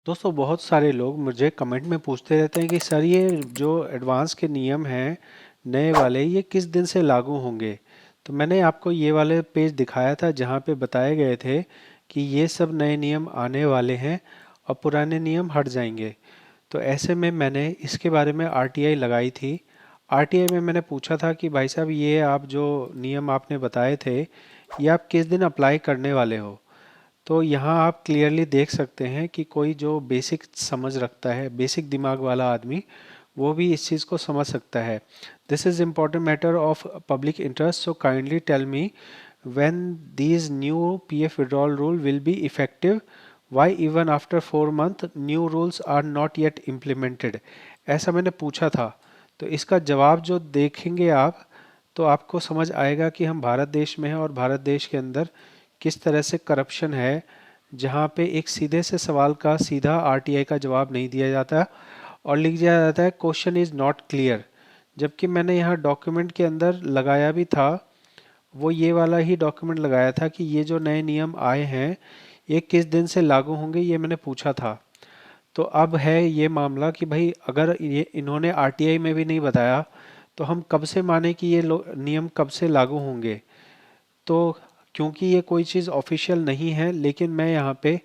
दोस्तों बहुत सारे लोग मुझे कमेंट में पूछते रहते हैं कि सर ये जो एडवांस के नियम हैं नए वाले ये किस दिन से लागू होंगे। तो मैंने आपको ये वाले पेज दिखाया था जहाँ पे बताए गए थे कि ये सब नए नियम आने वाले हैं और पुराने नियम हट जाएंगे। तो ऐसे में मैंने इसके बारे में आरटीआई लगाई थी। आरटीआई में मैंने पूछा था कि भाई साहब ये आप जो नियम आपने बताए थे ये आप किस दिन अप्लाई करने वाले हो। तो यहाँ आप क्लियरली देख सकते हैं कि कोई जो बेसिक समझ रखता है, बेसिक दिमाग वाला आदमी, वो भी इस चीज़ को समझ सकता है। This is important matter of public interest, so kindly tell me when these new PF withdrawal rule will be effective, why even after 4 months new rules are not yet implemented। ऐसा मैंने पूछा था। तो इसका जवाब जो देखेंगे आप तो आपको समझ आएगा कि हम भारत देश में हैं और भारत देश के अंदर किस तरह से करप्शन है, जहाँ पे एक सीधे से सवाल का सीधा आरटीआई का जवाब नहीं दिया जाता और लिख दिया जाता है क्वेश्चन इज़ नॉट क्लियर। जबकि मैंने यहाँ डॉक्यूमेंट के अंदर लगाया भी था, वो ये वाला ही डॉक्यूमेंट लगाया था कि ये जो नए नियम आए हैं ये किस दिन से लागू होंगे, ये मैंने पूछा था। तो अब है ये मामला कि भाई अगर ये इन्होंने आरटीआई में भी नहीं बताया तो हम कब से माने कि ये नियम कब से लागू होंगे। तो क्योंकि ये कोई चीज़ ऑफिशियल नहीं है, लेकिन मैं यहाँ पे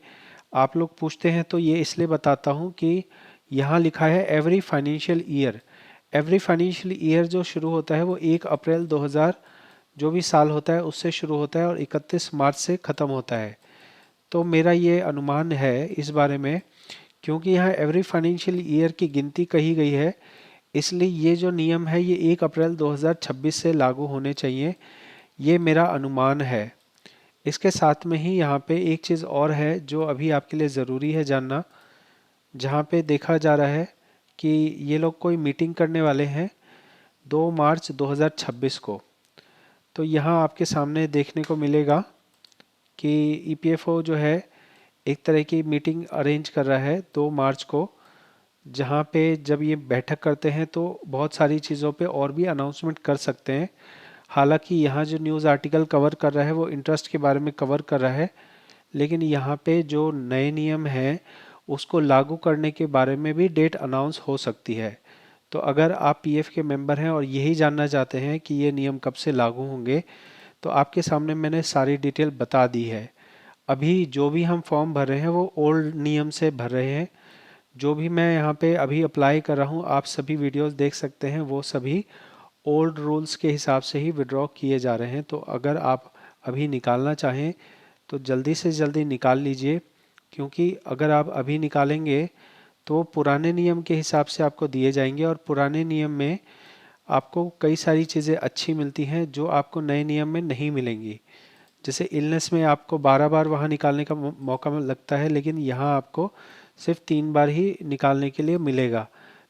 आप लोग पूछते हैं तो ये इसलिए बताता हूँ कि यहाँ लिखा है every financial year. Every financial year जो शुरू होता है वो 1 अप्रैल 2000 जो भी साल होता है उससे शुरू होता है और 31 मार्च से ख़त्म होता है। तो मेरा ये अनुमान है इस बारे में, क्योंकि यहाँ एवरी फाइनेंशियल ईयर की गिनती कही गई है, इसलिए ये जो नियम है ये 1 अप्रैल 2026 से लागू होने चाहिए। ये मेरा अनुमान है। इसके साथ में ही यहाँ पे एक चीज़ और है जो अभी आपके लिए ज़रूरी है जानना। जहाँ पे देखा जा रहा है कि ये लोग कोई मीटिंग करने वाले हैं 2 मार्च 2026 को। तो यहाँ आपके सामने देखने को मिलेगा कि ईपीएफओ जो है एक तरह की मीटिंग अरेंज कर रहा है 2 मार्च को, जहाँ पे जब ये बैठक करते हैं तो बहुत सारी चीज़ों पे और भी अनाउंसमेंट कर सकते हैं। हालांकि यहाँ जो न्यूज़ आर्टिकल कवर कर रहा है वो इंटरेस्ट के बारे में कवर कर रहा है, लेकिन यहाँ पे जो नए नियम हैं उसको लागू करने के बारे में भी डेट अनाउंस हो सकती है। तो अगर आप पीएफ के मेंबर हैं और यही जानना चाहते हैं कि ये नियम कब से लागू होंगे, तो आपके सामने मैंने सारी डिटेल बता दी है। अभी जो भी हम फॉर्म भर रहे हैं वो ओल्ड नियम से भर रहे हैं। जो भी मैं यहाँ पे अभी अप्लाई कर रहा हूँ आप सभी वीडियोस देख सकते हैं, वो सभी ओल्ड रूल्स के हिसाब से ही विड्रॉ किए जा रहे हैं। तो अगर आप अभी निकालना चाहें तो जल्दी से जल्दी निकाल लीजिए, क्योंकि अगर आप अभी निकालेंगे तो पुराने नियम के हिसाब से आपको दिए जाएंगे और पुराने नियम में आपको कई सारी चीज़ें अच्छी मिलती हैं जो आपको नए नियम में नहीं मिलेंगी। जैसे इलनेस में आपको 12 बार वहाँ निकालने का मौका लगता है, लेकिन यहाँ आपको सिर्फ 3 बार ही निकालने के लिए मिलेगा।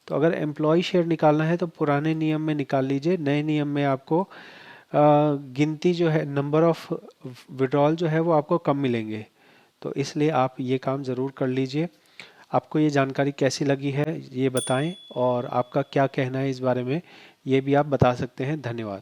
तो अगर एम्प्लॉय शेयर निकालना है तो पुराने नियम में निकाल लीजिए, नए नियम में आपको गिनती जो है नंबर ऑफ विड्रॉल जो है वो आपको कम मिलेंगे। तो इसलिए आप ये काम ज़रूर कर लीजिए। आपको ये जानकारी कैसी लगी है ये बताएं और आपका क्या कहना है इस बारे में ये भी आप बता सकते हैं। धन्यवाद।